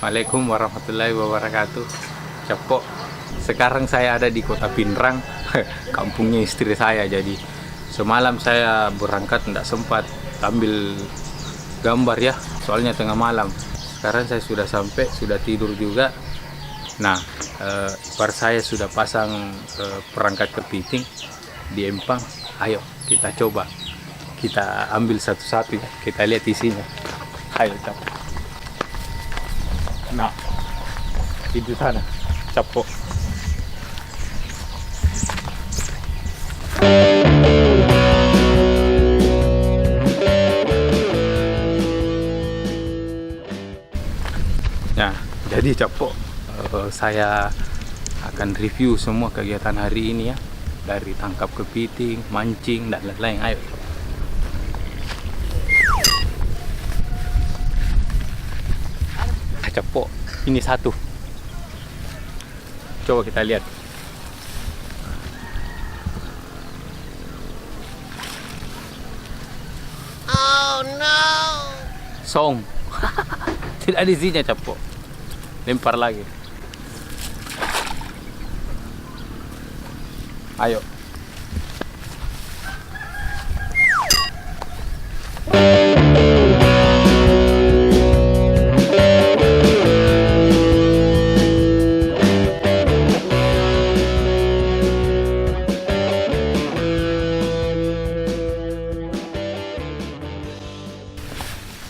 Assalamualaikum warahmatullahi wabarakatuh. Cepok. Sekarang saya ada di Kota Pinrang, kampungnya istri saya. Jadi semalam saya berangkat tidak sempat ambil gambar ya, soalnya tengah malam. Sekarang saya sudah sampai, sudah tidur juga. Nah, ipar saya sudah pasang perangkat kepiting di empang. Ayo kita coba, kita ambil satu-satu ya. Kita lihat isinya. Ayo Cepok. Nah, itu sana Cepok. Nah, jadi Cepok, saya akan review semua kegiatan hari ini ya, dari tangkap kepiting, mancing dan lain-lain. Ayo Cepok, ini satu. Coba kita lihat. Oh no. Song. Tidak ada isinya Cepok. Lempar lagi. Ayo.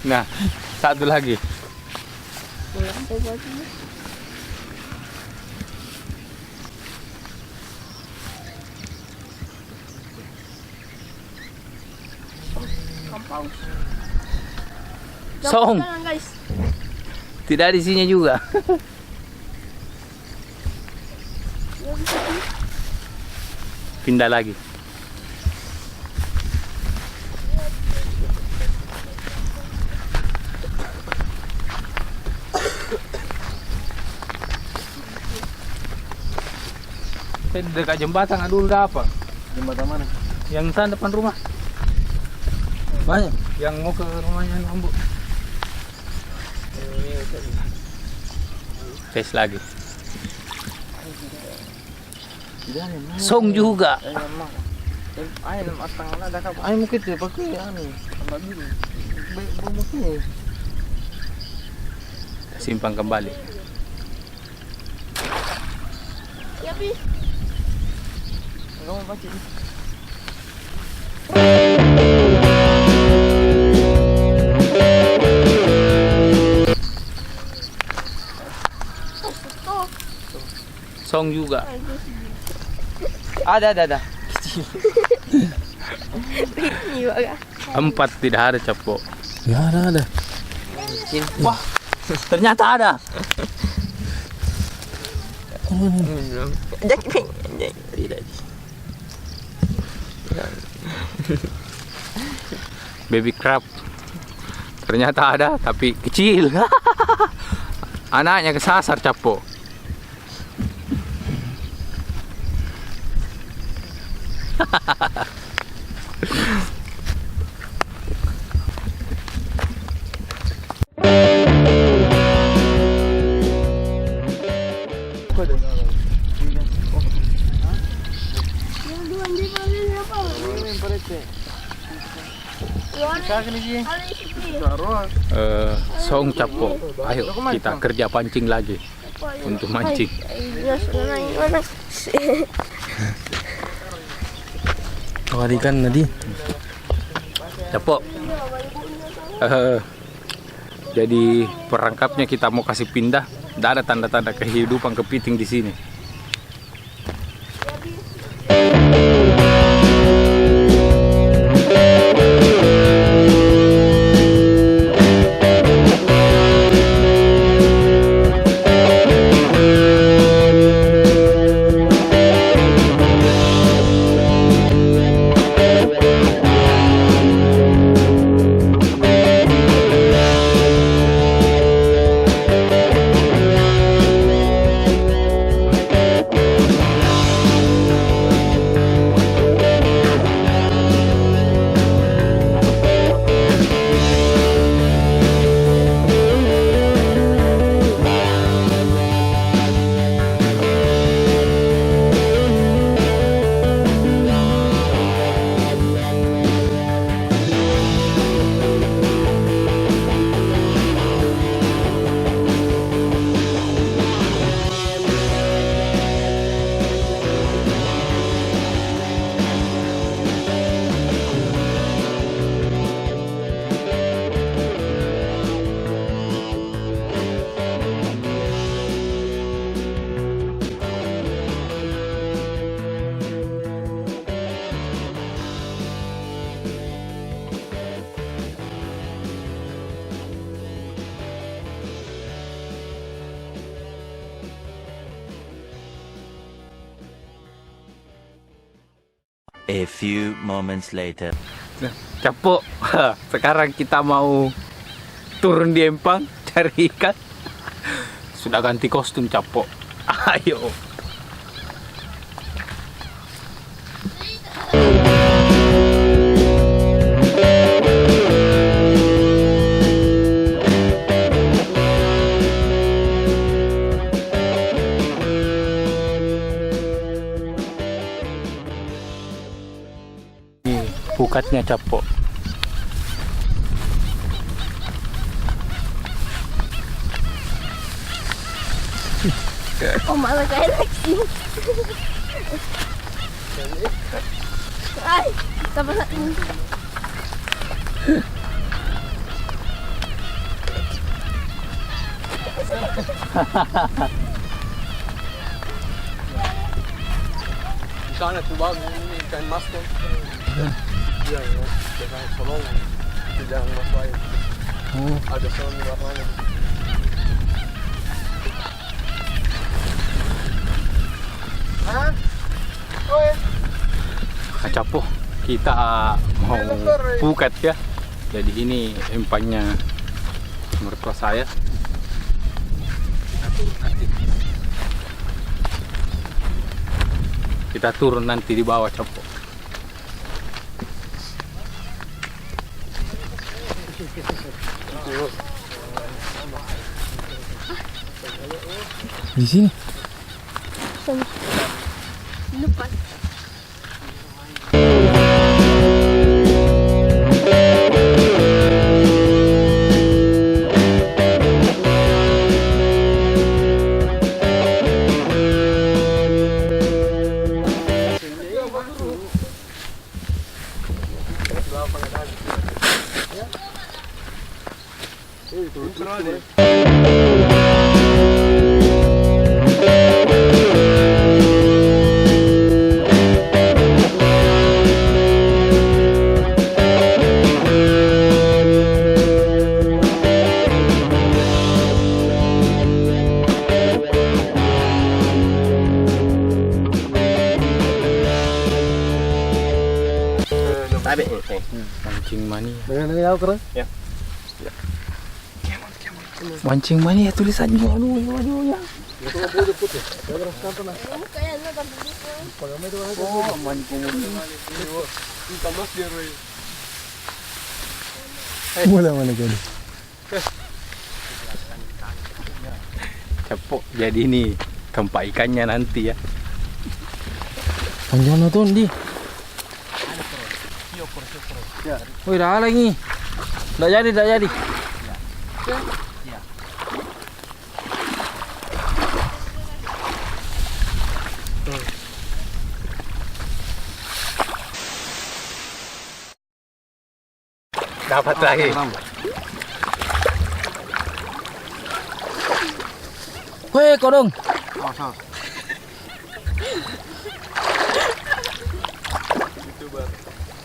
Nah, satu lagi. Song. Guys. Tidak ada isinya juga. Pindah lagi. Dekat jembatan dulu apa? Jembatan mana? Yang sana depan rumah. Banyak. Yang mau ke rumahnya Ambu. Tes lagi. Song juga. Ayo matang ada kap. Ayo mungkin dia pakai anu. Tambah dulu. Mungkin. Simpan kembali. Ya, Bi. Kamu baca. Song juga. Ada. Ini juga. 4 tidak ada Cepok. Ya ada. Wah, ternyata ada. Tidak. Baby crab. Ternyata ada, tapi kecil. Anaknya kesasar Cepok. Song Cepok. Ayo kita kerja pancing lagi untuk mancing. Ikan tadi. Cepok. Jadi perangkapnya kita mau kasih pindah. Tidak ada tanda-tanda kehidupan kepiting di sini. A few moments later. Capok. Sekarang kita mau turun di empang cari ikan. Sudah ganti kostum Capok. Ayo. Ini pukatnya Capok. Oh, malah kayak Lexi. Ay, tama na. Sana tubag ini ikan mas tuh. Iya, ya. Jangan tolong. Jangan masuk. Ada sound warnanya. Capok, kita mau pukat ya. Jadi ini empangnya mertua saya. Kita turun nanti di bawah Capok. Di sini. Lupa. Mancing mania. Dengan yang keren? Ya. Mancing mania tulisannya. Aduh ya. Itu mau putih putih. Ya terus kantor nah. Kaya na tadi ko. Pagamay itu aja. Oh, mancing mania. Ikan mas dia Roy. Mula mana jadi? Capok. Jadi ini tempat ikannya nanti ya. Panjang na tuh di. Wih, dah lagi. Dah jadi, dah jadi. Dapat lagi. Weh, kodong.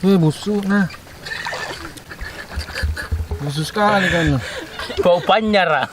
Weh, busuk nah. Busuk sekali kan. Bau panjar ah.